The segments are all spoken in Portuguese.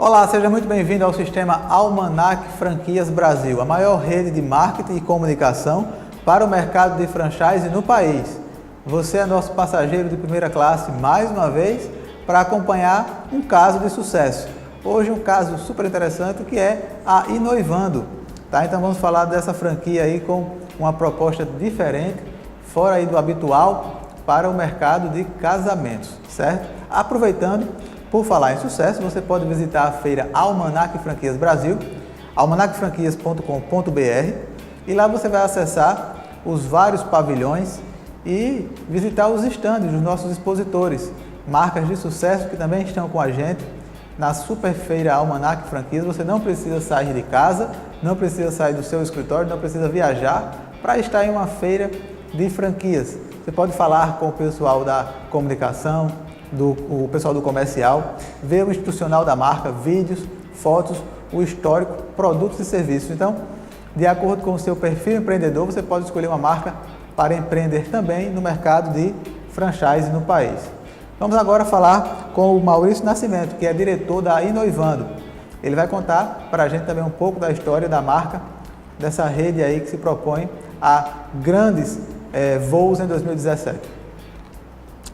Olá, seja muito bem-vindo ao sistema Almanac Franquias Brasil, a maior rede de marketing e comunicação para o mercado de franchise no país. Você é nosso passageiro de primeira classe mais uma vez para acompanhar um caso de sucesso. Hoje um caso super interessante que é a Inoivando. Tá? Então vamos falar dessa franquia aí com uma proposta diferente, fora aí do habitual para o mercado de casamentos, certo? Aproveitando, por falar em sucesso, você pode visitar a feira Almanac Franquias Brasil, almanacfranquias.com.br, e lá você vai acessar os vários pavilhões e visitar os estandes dos nossos expositores, marcas de sucesso que também estão com a gente na super feira Almanac Franquias. Você não precisa sair de casa, não precisa sair do seu escritório, não precisa viajar para estar em uma feira de franquias. Você pode falar com o pessoal da comunicação, o pessoal do comercial, ver o institucional da marca, vídeos, fotos, o histórico, produtos e serviços. Então, de acordo com o seu perfil empreendedor, você pode escolher uma marca para empreender também no mercado de franchise no país. Vamos agora falar com o Maurício Nascimento, que é diretor da Inoivando. Ele vai contar para a gente também um pouco da história da marca, dessa rede aí que se propõe a grandes voos em 2017.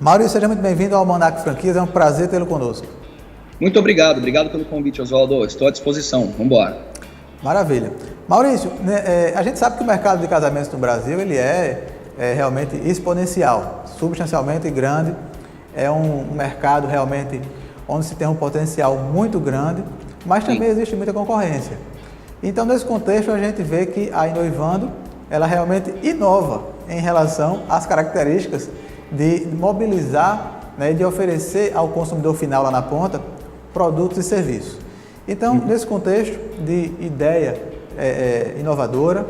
Maurício, seja muito bem-vindo ao Almanac Franquias, é um prazer tê-lo conosco. Muito obrigado pelo convite, Oswaldo. Estou à disposição, vamos embora. Maravilha. Maurício, a gente sabe que o mercado de casamentos no Brasil ele é realmente exponencial, substancialmente grande, é um mercado realmente onde se tem um potencial muito grande, mas também existe muita concorrência. Então, nesse contexto, a gente vê que a Inoivando, ela realmente inova em relação às características de mobilizar, né, de oferecer ao consumidor final lá na ponta produtos e serviços. Então, nesse contexto de ideia inovadora,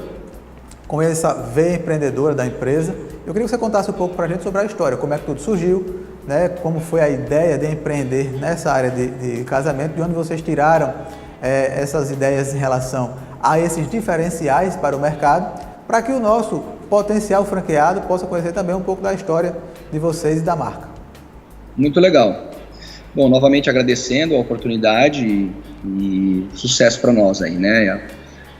com essa veia empreendedora da empresa, eu queria que você contasse um pouco para a gente sobre a história, como é que tudo surgiu, né, como foi a ideia de empreender nessa área de casamento, de onde vocês tiraram essas ideias em relação a esses diferenciais para o mercado, para que o nosso potencial franqueado possa conhecer também um pouco da história de vocês e da marca. Muito legal. Bom, novamente agradecendo a oportunidade e sucesso para nós aí, né?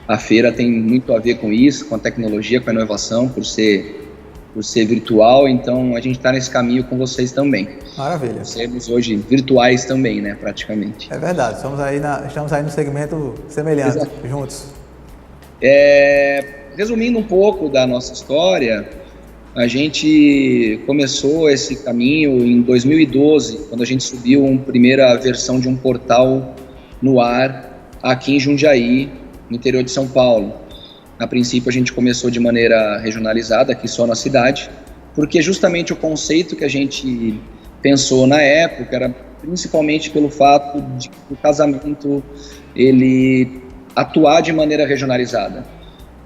A feira tem muito a ver com isso, com a tecnologia, com a inovação, por ser virtual, então a gente está nesse caminho com vocês também. Maravilha. Sermos hoje virtuais também, né, praticamente. É verdade, estamos aí no segmento semelhante. Exato. Juntos. Resumindo um pouco da nossa história, a gente começou esse caminho em 2012, quando a gente subiu uma primeira versão de um portal no ar aqui em Jundiaí, no interior de São Paulo. A princípio a gente começou de maneira regionalizada, aqui só na cidade, porque justamente o conceito que a gente pensou na época era principalmente pelo fato de o casamento ele atuar de maneira regionalizada.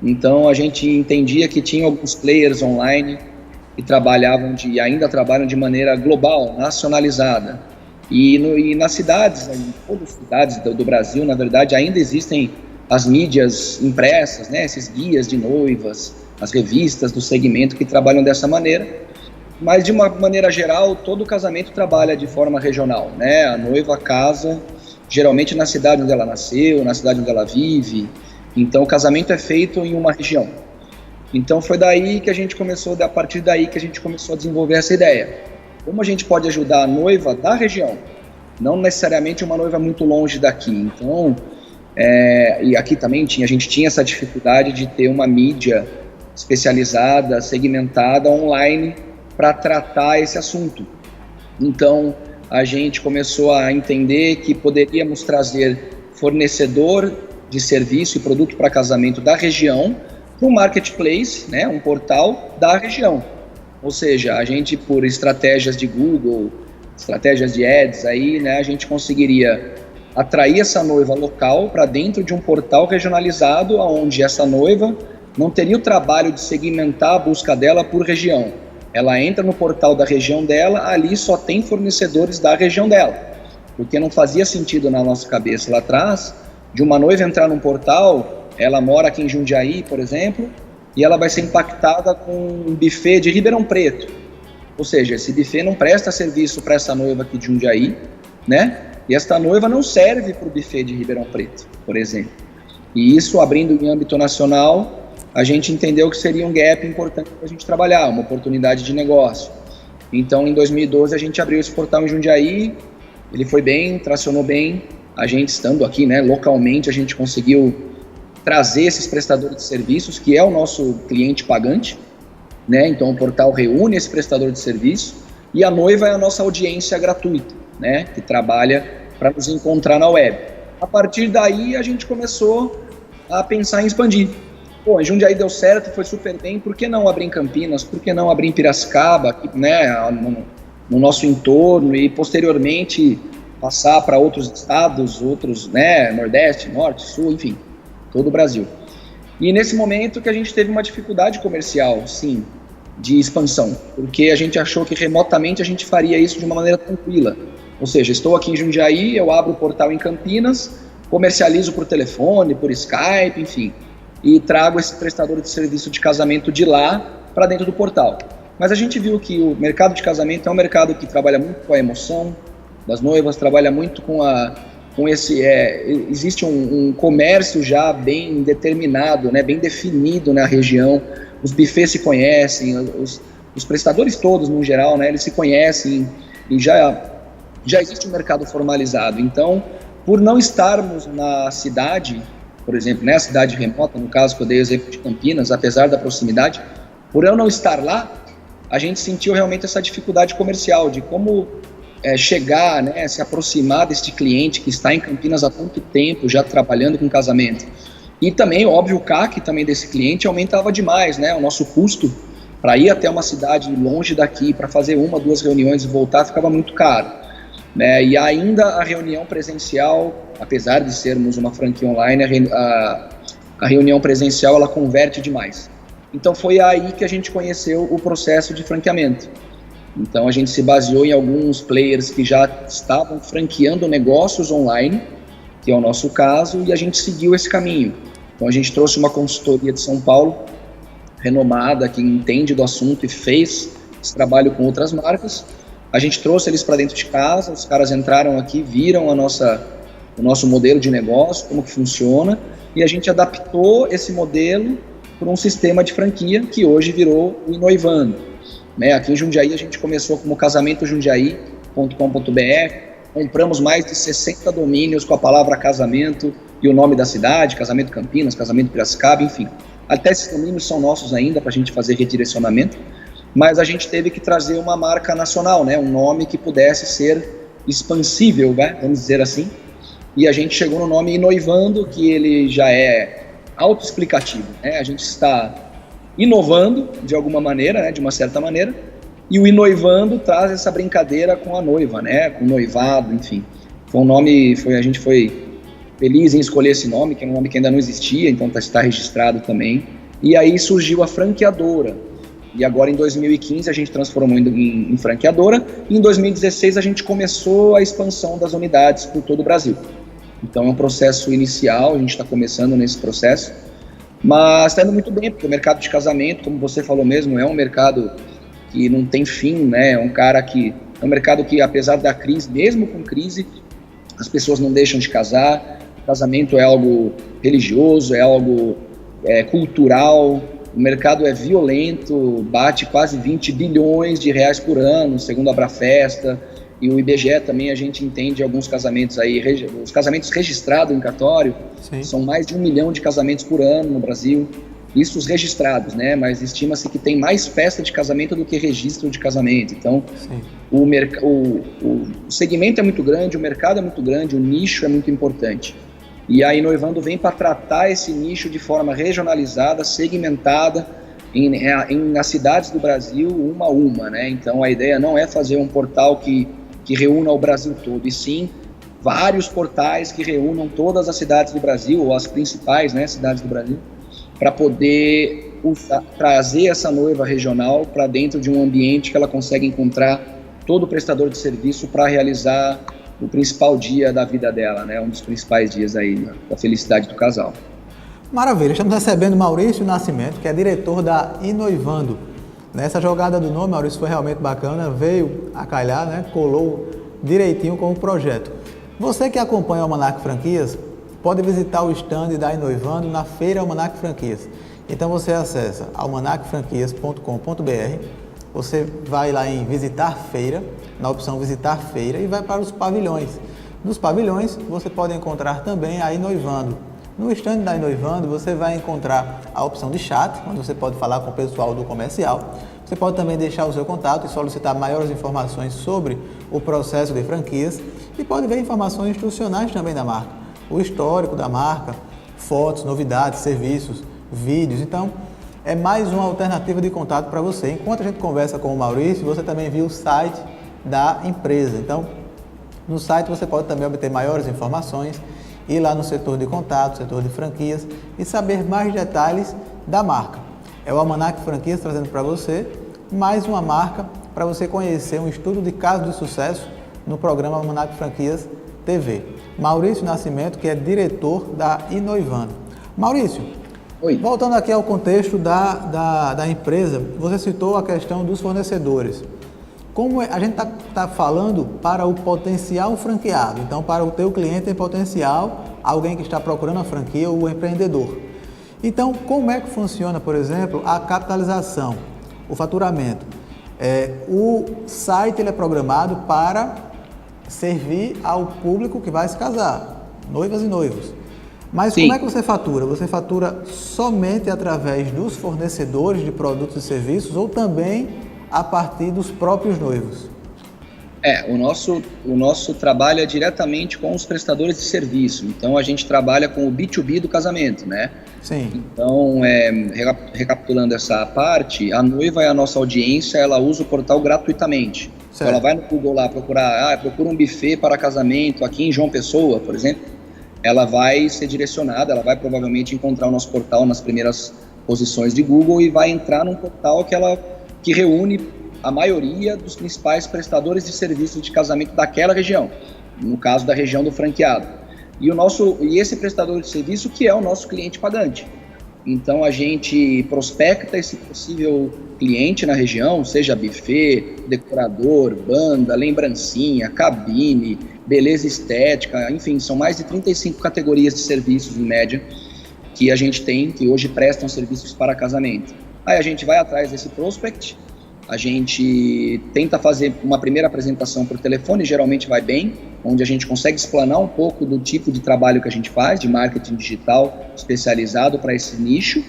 Então a gente entendia que tinha alguns players online que trabalhavam e ainda trabalham de maneira global, nacionalizada. E nas cidades, em todas as cidades do Brasil, na verdade, ainda existem as mídias impressas, né, esses guias de noivas, as revistas do segmento que trabalham dessa maneira. Mas de uma maneira geral, todo casamento trabalha de forma regional, né? A noiva casa geralmente na cidade onde ela nasceu, na cidade onde ela vive. Então o casamento é feito em uma região. Então foi daí que a gente começou, a partir daí que a gente começou a desenvolver essa ideia. Como a gente pode ajudar a noiva da região, não necessariamente uma noiva muito longe daqui. Então, e aqui também a gente tinha essa dificuldade de ter uma mídia especializada, segmentada, online, para tratar esse assunto. Então a gente começou a entender que poderíamos trazer fornecedor de serviço e produto para casamento da região para um marketplace, né, um portal da região. Ou seja, a gente, por estratégias de Google, estratégias de ads, aí, né, a gente conseguiria atrair essa noiva local para dentro de um portal regionalizado, onde essa noiva não teria o trabalho de segmentar a busca dela por região. Ela entra no portal da região dela, ali só tem fornecedores da região dela. Porque não fazia sentido na nossa cabeça lá atrás de uma noiva entrar num portal, ela mora aqui em Jundiaí, por exemplo, e ela vai ser impactada com um buffet de Ribeirão Preto. Ou seja, esse buffet não presta serviço para essa noiva aqui de Jundiaí, né? E esta noiva não serve para o buffet de Ribeirão Preto, por exemplo. E isso, abrindo em âmbito nacional, a gente entendeu que seria um gap importante para a gente trabalhar, uma oportunidade de negócio. Então, em 2012, a gente abriu esse portal em Jundiaí, ele foi bem, tracionou bem. A gente estando aqui, né, localmente, a gente conseguiu trazer esses prestadores de serviços, que é o nosso cliente pagante, né? Então, o portal reúne esse prestador de serviço e a noiva é a nossa audiência gratuita, né, que trabalha para nos encontrar na web. A partir daí, a gente começou a pensar em expandir. Pô, em Jundiaí deu certo, foi super bem, por que não abrir em Campinas? Por que não abrir em Piracicaba, né, no nosso entorno, e posteriormente passar para outros estados, outros, né, Nordeste, Norte, Sul, enfim, todo o Brasil. E nesse momento que a gente teve uma dificuldade comercial, sim, de expansão, porque a gente achou que remotamente a gente faria isso de uma maneira tranquila. Ou seja, estou aqui em Jundiaí, eu abro o portal em Campinas, comercializo por telefone, por Skype, enfim, e trago esse prestador de serviço de casamento de lá para dentro do portal. Mas a gente viu que o mercado de casamento é um mercado que trabalha muito com a emoção das noivas, trabalha muito com esse... existe um comércio já bem determinado, né, bem definido na região, os buffets se conhecem, os prestadores todos, no geral, né, eles se conhecem e já existe um mercado formalizado. Então, por não estarmos na cidade, por exemplo, né, a cidade remota, no caso que eu dei o exemplo de Campinas, apesar da proximidade, por eu não estar lá, a gente sentiu realmente essa dificuldade comercial de como chegar, né, se aproximar deste cliente que está em Campinas há tanto tempo, já trabalhando com casamento. E também, óbvio, o CAC também desse cliente aumentava demais, né, o nosso custo para ir até uma cidade longe daqui, para fazer 1, 2 reuniões e voltar, ficava muito caro, né, e ainda a reunião presencial, apesar de sermos uma franquia online, a reunião presencial ela converte demais. Então foi aí que a gente conheceu o processo de franqueamento. Então a gente se baseou em alguns players que já estavam franqueando negócios online, que é o nosso caso, e a gente seguiu esse caminho. Então a gente trouxe uma consultoria de São Paulo, renomada, que entende do assunto e fez esse trabalho com outras marcas. A gente trouxe eles para dentro de casa, os caras entraram aqui, viram o nosso modelo de negócio, como que funciona, e a gente adaptou esse modelo para um sistema de franquia que hoje virou o Inoivando. Né? Aqui em Jundiaí a gente começou como casamentojundiaí.com.br, compramos mais de 60 domínios com a palavra casamento e o nome da cidade, Casamento Campinas, Casamento Piracicaba, enfim. Até esses domínios são nossos ainda para a gente fazer redirecionamento, mas a gente teve que trazer uma marca nacional, né? Um nome que pudesse ser expansível, né? Vamos dizer assim, e a gente chegou no nome Inoivando, que ele já é autoexplicativo, né? A gente está inovando de alguma maneira, né? De uma certa maneira, e o Inoivando traz essa brincadeira com a noiva, né? Com o noivado, enfim. Foi um nome, a gente foi feliz em escolher esse nome, que é um nome que ainda não existia, então está registrado também. E aí surgiu a franqueadora. E agora em 2015 a gente transformou em franqueadora, e em 2016 a gente começou a expansão das unidades por todo o Brasil. Então é um processo inicial, a gente está começando nesse processo, mas está indo muito bem, porque o mercado de casamento, como você falou mesmo, é um mercado que não tem fim, né? É um mercado que, apesar da crise, mesmo com crise, as pessoas não deixam de casar. O casamento é algo religioso, é algo cultural. O mercado é violento, bate quase 20 bilhões de reais por ano, segundo a Abrafesta, e o IBGE também a gente entende alguns casamentos aí, os casamentos registrados em cartório, sim, são mais de 1 milhão de casamentos por ano no Brasil, isso os registrados, né, mas estima-se que tem mais festa de casamento do que registro de casamento, então o segmento é muito grande, o mercado é muito grande, o nicho é muito importante. E a Inoivando vem para tratar esse nicho de forma regionalizada, segmentada, nas cidades do Brasil, uma a uma, né? Então a ideia não é fazer um portal que reúna o Brasil todo, e sim vários portais que reúnam todas as cidades do Brasil, ou as principais, né, cidades do Brasil, para poder trazer essa noiva regional para dentro de um ambiente que ela consegue encontrar todo o prestador de serviço para realizar o principal dia da vida dela, né? Um dos principais dias aí da felicidade do casal. Maravilha, estamos recebendo Maurício Nascimento, que é diretor da Inoivando. Nessa jogada do nome, Maurício, foi realmente bacana, veio a calhar, né? Colou direitinho com o projeto. Você que acompanha o Almanac Franquias, pode visitar o stand da Inoivando na Feira Almanac Franquias. Então você acessa almanacfranquias.com.br, você vai lá em visitar feira, na opção visitar feira, e vai para os pavilhões. Nos pavilhões você pode encontrar também a Inoivando. No stand da Inoivando você vai encontrar a opção de chat, onde você pode falar com o pessoal do comercial. Você pode também deixar o seu contato e solicitar maiores informações sobre o processo de franquias e pode ver informações institucionais também da marca, o histórico da marca, fotos, novidades, serviços, vídeos. Então, é mais uma alternativa de contato para você. Enquanto a gente conversa com o Maurício, você também viu o site da empresa. Então, no site você pode também obter maiores informações, ir lá no setor de contato, setor de franquias e saber mais detalhes da marca. É o Almanac Franquias trazendo para você mais uma marca para você conhecer um estudo de caso de sucesso no programa Almanac Franquias TV. Maurício Nascimento, que é diretor da Inoivando. Maurício, Oi. Voltando aqui ao contexto da empresa, você citou a questão dos fornecedores. Como a gente está falando para o potencial franqueado, então para o teu cliente em potencial, alguém que está procurando a franquia ou o empreendedor. Então, como é que funciona, por exemplo, a capitalização, o faturamento? O site ele é programado para servir ao público que vai se casar, noivas e noivos. Mas Sim. Como é que você fatura? Você fatura somente através dos fornecedores de produtos e serviços ou também a partir dos próprios noivos? O nosso trabalho é diretamente com os prestadores de serviço. Então, a gente trabalha com o B2B do casamento, né? Sim. Então, recapitulando essa parte, a noiva é a nossa audiência, ela usa o portal gratuitamente. Então, ela vai no Google lá procurar, procura um buffet para casamento aqui em João Pessoa, por exemplo. Ela vai ser direcionada, ela vai provavelmente encontrar o nosso portal nas primeiras posições de Google e vai entrar num portal que reúne a maioria dos principais prestadores de serviços de casamento daquela região, no caso da região do franqueado. E esse prestador de serviço que é o nosso cliente pagante. Então a gente prospecta esse possível cliente na região, seja buffet, decorador, banda, lembrancinha, cabine, beleza estética, enfim, são mais de 35 categorias de serviços em média que a gente tem, que hoje prestam serviços para casamento. Aí a gente vai atrás desse prospect, a gente tenta fazer uma primeira apresentação por telefone, geralmente vai bem, onde a gente consegue explanar um pouco do tipo de trabalho que a gente faz, de marketing digital especializado para esse nicho,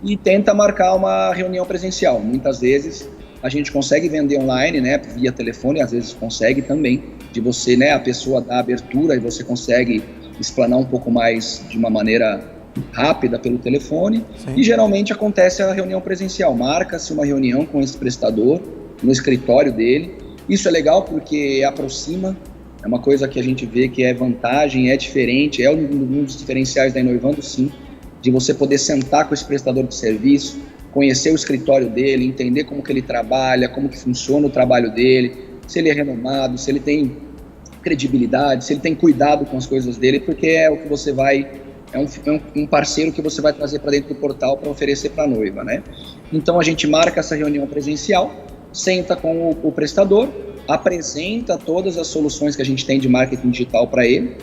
e tenta marcar uma reunião presencial. Muitas vezes a gente consegue vender online, né, via telefone, às vezes consegue também, de você, né, a pessoa dar abertura e você consegue explanar um pouco mais de uma maneira rápida pelo telefone. Sim. E geralmente acontece a reunião presencial, marca-se uma reunião com esse prestador no escritório dele. Isso é legal porque aproxima, é uma coisa que a gente vê que é vantagem, é diferente, é um dos diferenciais da Inoivando, sim, de você poder sentar com esse prestador de serviço, conhecer o escritório dele, entender como que ele trabalha, como que funciona o trabalho dele, se ele é renomado, se ele tem credibilidade, se ele tem cuidado com as coisas dele, porque é o que você vai... É um parceiro que você vai trazer para dentro do portal para oferecer para a noiva, né? Então a gente marca essa reunião presencial, senta com o prestador, apresenta todas as soluções que a gente tem de marketing digital para ele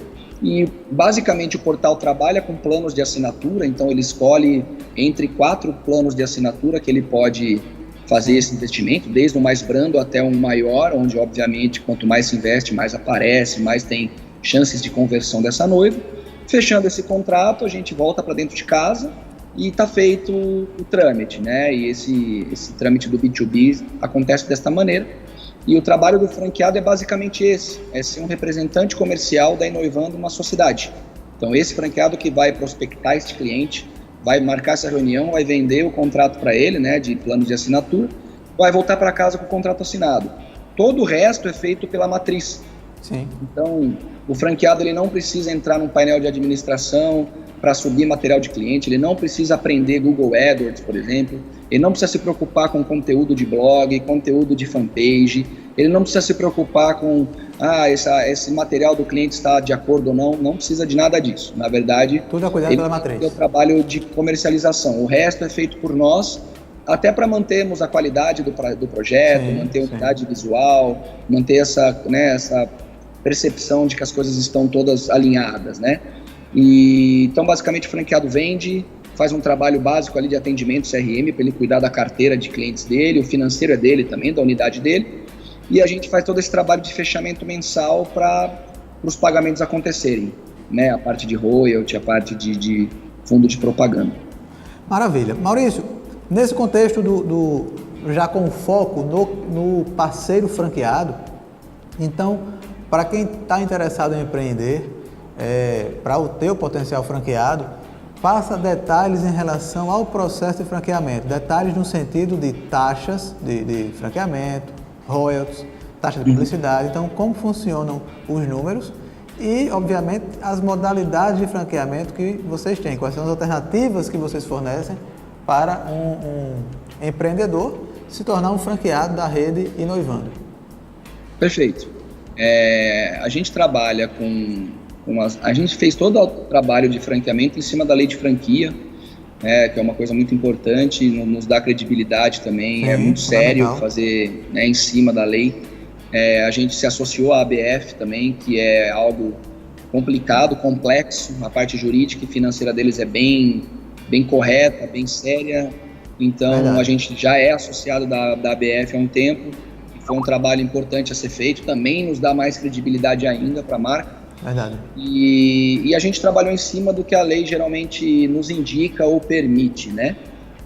e basicamente o portal trabalha com planos de assinatura, então ele escolhe entre 4 planos de assinatura que ele pode fazer esse investimento, desde o mais brando até um maior, onde obviamente quanto mais se investe, mais aparece, mais tem chances de conversão dessa noiva. Fechando esse contrato, a gente volta para dentro de casa e está feito o trâmite, né? E esse trâmite do B2B acontece desta maneira. E o trabalho do franqueado é basicamente esse, é ser um representante comercial da Inoivando uma sociedade. Então esse franqueado que vai prospectar este cliente, vai marcar essa reunião, vai vender o contrato para ele, né, de plano de assinatura, vai voltar para casa com o contrato assinado. Todo o resto é feito pela matriz. Sim. Então, o franqueado ele não precisa entrar num painel de administração para subir material de cliente, ele não precisa aprender Google AdWords, por exemplo, ele não precisa se preocupar com conteúdo de blog, conteúdo de fanpage, ele não precisa se preocupar com esse material do cliente está de acordo ou não precisa de nada disso. Na verdade, tudo é cuidado pela matriz. É o trabalho de comercialização, o resto é feito por nós, até para mantermos a qualidade do projeto, manter a unidade visual, manter percepção de que as coisas estão todas alinhadas, né? E, então, basicamente, o franqueado vende, faz um trabalho básico ali de atendimento CRM para ele cuidar da carteira de clientes dele, o financeiro é dele também, da unidade dele, e a gente faz todo esse trabalho de fechamento mensal para os pagamentos acontecerem, né? A parte de royalty, a parte de fundo de propaganda. Maravilha. Maurício, nesse contexto já com foco no parceiro franqueado, então, para quem está interessado em empreender, para o teu potencial franqueado, passa detalhes em relação ao processo de franqueamento, detalhes no sentido de taxas de franqueamento, royalties, taxa de publicidade, então como funcionam os números e, obviamente, as modalidades de franqueamento que vocês têm, quais são as alternativas que vocês fornecem para um empreendedor se tornar um franqueado da rede Inoivando. Perfeito. A gente trabalha a gente fez todo o trabalho de franqueamento em cima da lei de franquia, que é uma coisa muito importante, nos dá credibilidade também. Sim, é muito sério fazer, né, em cima da lei. A gente se associou à ABF também, que é algo complicado, complexo. A parte jurídica e financeira deles é bem correta, bem séria. Então, a gente já é associado da ABF há um tempo. Foi um trabalho importante a ser feito. Também nos dá mais credibilidade ainda para a marca. Verdade. E a gente trabalhou em cima do que a lei geralmente nos indica ou permite, né?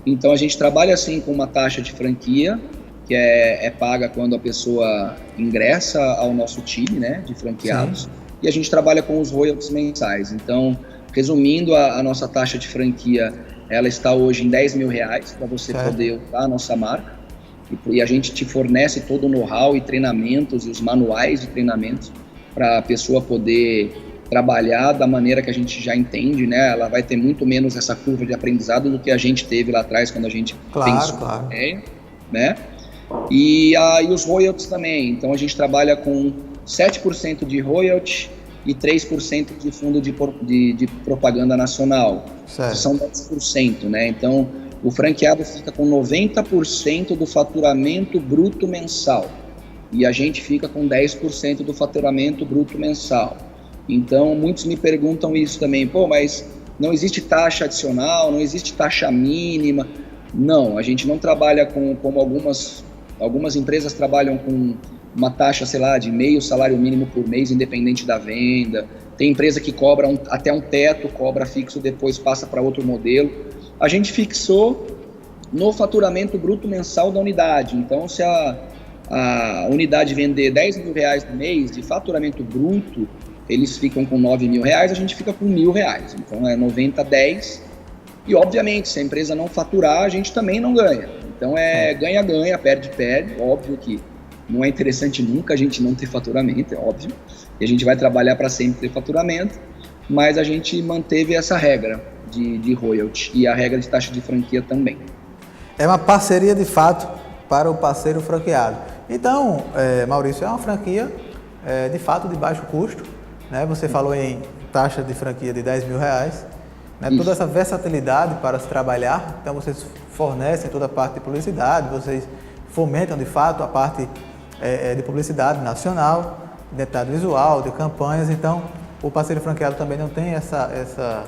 Então a gente trabalha assim com uma taxa de franquia, que é paga quando a pessoa ingressa ao nosso time, né, de franqueados. Sim. E a gente trabalha com os royalties mensais. Então, resumindo, a nossa taxa de franquia, ela está hoje em R$10 mil para você poder usar a nossa marca. E a gente te fornece todo o know-how e treinamentos e os manuais de treinamentos para a pessoa poder trabalhar da maneira que a gente já entende, né? Ela vai ter muito menos essa curva de aprendizado do que a gente teve lá atrás quando a gente pensou na ideia, né? E os royalties também. Então a gente trabalha com 7% de royalty e 3% de fundo de propaganda nacional. Certo. São 10%, né? Então o franqueado fica com 90% do faturamento bruto mensal. E a gente fica com 10% do faturamento bruto mensal. Então, muitos me perguntam isso também. Mas não existe taxa adicional, não existe taxa mínima. Não, a gente não trabalha como algumas empresas trabalham com uma taxa, sei lá, de meio salário mínimo por mês, independente da venda. Tem empresa que cobra até um teto, cobra fixo, depois passa para outro modelo. A gente fixou no faturamento bruto mensal da unidade. Então, se a unidade vender R$10 mil no mês de faturamento bruto, eles ficam com R$9 mil, a gente fica com R$1.000. Então é 90-10. E obviamente, se a empresa não faturar, a gente também não ganha. Então é ganha-ganha, perde-perde. Óbvio que não é interessante nunca a gente não ter faturamento, é óbvio. E a gente vai trabalhar para sempre ter faturamento, mas a gente manteve essa regra de royalty e a regra de taxa de franquia também. É uma parceria de fato para o parceiro franqueado. Então, Maurício, é uma franquia de fato de baixo custo, né? Você falou em taxa de franquia de R$10 mil, né? Toda essa versatilidade para se trabalhar. Então, vocês fornecem toda a parte de publicidade, vocês fomentam de fato a parte de publicidade nacional, identidade visual, de campanhas. Então, o parceiro franqueado também não tem essa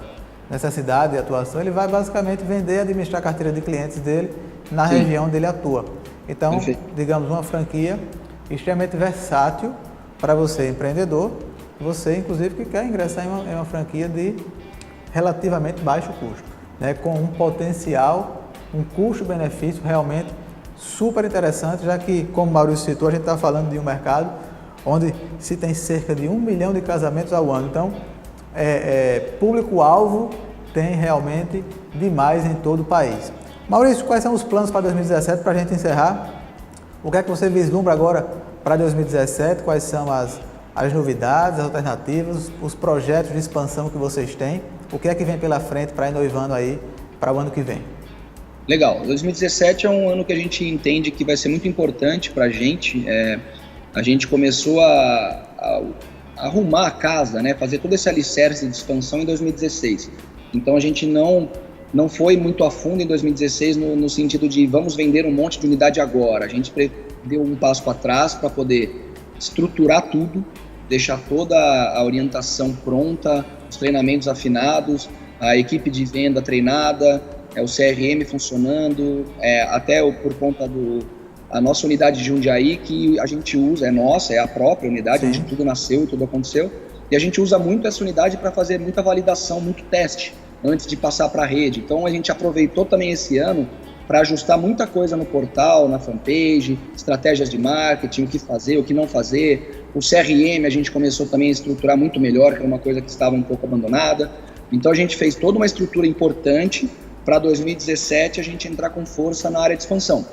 necessidade de atuação, ele vai basicamente vender e administrar a carteira de clientes dele na região onde ele atua. Então, digamos, uma franquia extremamente versátil para você, empreendedor, você, inclusive, que quer ingressar em uma franquia de relativamente baixo custo, né? Com um potencial, um custo-benefício realmente super interessante, já que, como o Maurício citou, a gente está falando de um mercado onde se tem cerca de 1 milhão de casamentos ao ano. Então, público-alvo tem realmente demais em todo o país. Maurício, quais são os planos para 2017 para a gente encerrar? O que é que você vislumbra agora para 2017? Quais são as novidades, as alternativas, os projetos de expansão que vocês têm? O que é que vem pela frente para Inoivando aí para o ano que vem? Legal, 2017 é um ano que a gente entende que vai ser muito importante para a gente. A gente começou a arrumar a casa, né? Fazer todo esse alicerce de expansão em 2016. Então a gente não foi muito a fundo em 2016 no sentido de vamos vender um monte de unidade agora. A gente deu um passo para trás para poder estruturar tudo, deixar toda a orientação pronta, os treinamentos afinados, a equipe de venda treinada, o CRM funcionando, até por conta a nossa unidade de Jundiaí, que a gente usa, é nossa, é a própria unidade, onde tudo nasceu e tudo aconteceu, e a gente usa muito essa unidade para fazer muita validação, muito teste, antes de passar para a rede. Então a gente aproveitou também esse ano para ajustar muita coisa no portal, na fanpage, estratégias de marketing, o que fazer, o que não fazer. O CRM a gente começou também a estruturar muito melhor, que era uma coisa que estava um pouco abandonada. Então a gente fez toda uma estrutura importante para 2017 a gente entrar com força na área de expansão.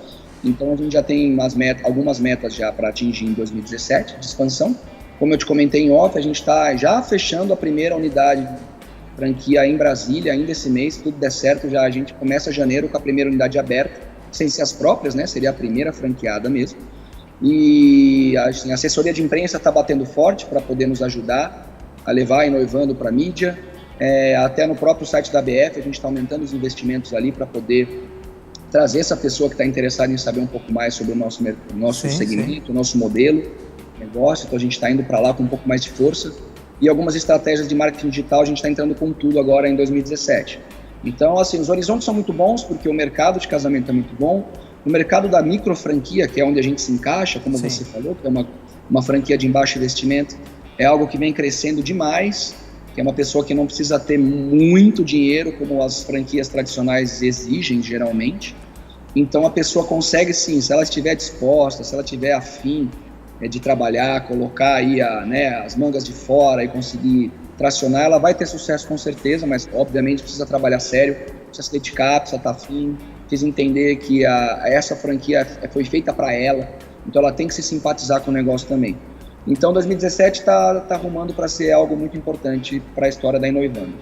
Então a gente já tem algumas metas já para atingir em 2017 de expansão. Como eu te comentei em off, a gente está já fechando a primeira unidade franquia em Brasília ainda esse mês. Se tudo der certo, já a gente começa janeiro com a primeira unidade aberta, sem ser as próprias, né? Seria a primeira franqueada mesmo. E assim, a assessoria de imprensa está batendo forte para poder nos ajudar a levar a Inoivando para a mídia. Até no próprio site da BF a gente está aumentando os investimentos ali para poder trazer essa pessoa que está interessada em saber um pouco mais sobre o nosso segmento, o nosso modelo, negócio. Então a gente está indo para lá com um pouco mais de força. E algumas estratégias de marketing digital a gente está entrando com tudo agora em 2017. Então, assim, os horizontes são muito bons porque o mercado de casamento é muito bom. O mercado da micro franquia, que é onde a gente se encaixa, como você falou, que é uma franquia de baixo investimento, é algo que vem crescendo demais, que é uma pessoa que não precisa ter muito dinheiro, como as franquias tradicionais exigem geralmente. Então a pessoa consegue sim, se ela estiver disposta, se ela estiver afim de trabalhar, colocar aí as mangas de fora e conseguir tracionar, ela vai ter sucesso com certeza, mas obviamente precisa trabalhar sério, precisa se dedicar, precisa estar afim, precisa entender que essa franquia foi feita para ela, então ela tem que se simpatizar com o negócio também. Então 2017 está arrumando para ser algo muito importante para a história da Inoivando.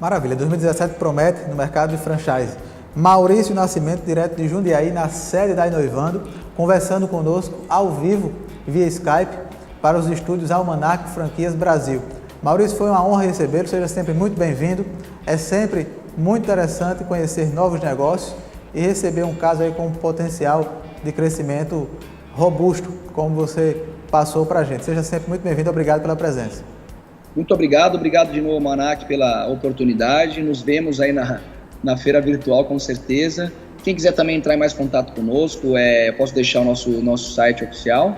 Maravilha, 2017 promete no mercado de franchise. Maurício Nascimento, direto de Jundiaí, na sede da Inoivando, conversando conosco ao vivo via Skype para os estúdios Almanac Franquias Brasil. Maurício, foi uma honra recebê-lo, seja sempre muito bem-vindo. É sempre muito interessante conhecer novos negócios e receber um caso aí com um potencial de crescimento robusto, como você passou para a gente. Seja sempre muito bem-vindo, obrigado pela presença. Muito obrigado de novo, Almanac, pela oportunidade. Nos vemos aí na feira virtual, com certeza. Quem quiser também entrar em mais contato conosco, eu posso deixar o nosso site oficial.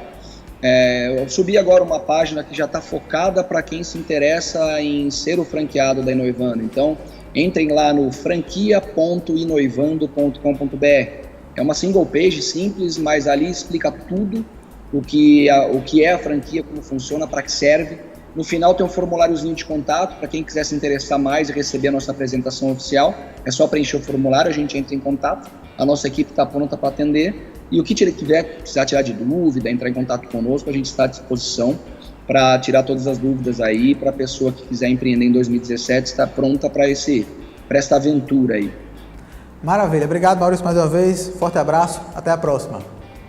Eu subi agora uma página que já está focada para quem se interessa em ser o franqueado da Inoivando. Então, entrem lá no franquia.inoivando.com.br. É uma single page simples, mas ali explica tudo, o que é a franquia, como funciona, para que serve. No final tem um formuláriozinho de contato para quem quiser se interessar mais e receber a nossa apresentação oficial. É só preencher o formulário, a gente entra em contato. A nossa equipe está pronta para atender. E o que precisar tirar de dúvida, entrar em contato conosco, a gente está à disposição para tirar todas as dúvidas aí, para a pessoa que quiser empreender em 2017 estar pronta para esta aventura aí. Maravilha, obrigado, Maurício, mais uma vez, forte abraço, até a próxima.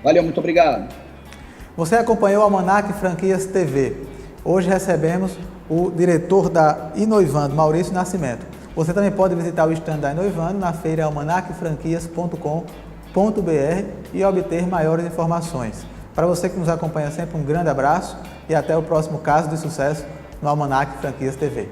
Valeu, muito obrigado. Você acompanhou a Almanac Franquias TV. Hoje recebemos o diretor da Inoivando, Maurício Nascimento. Você também pode visitar o stand da Inoivando na feira almanacfranquias.com.br e obter maiores informações. Para você que nos acompanha sempre, um grande abraço e até o próximo caso de sucesso no Almanac Franquias TV.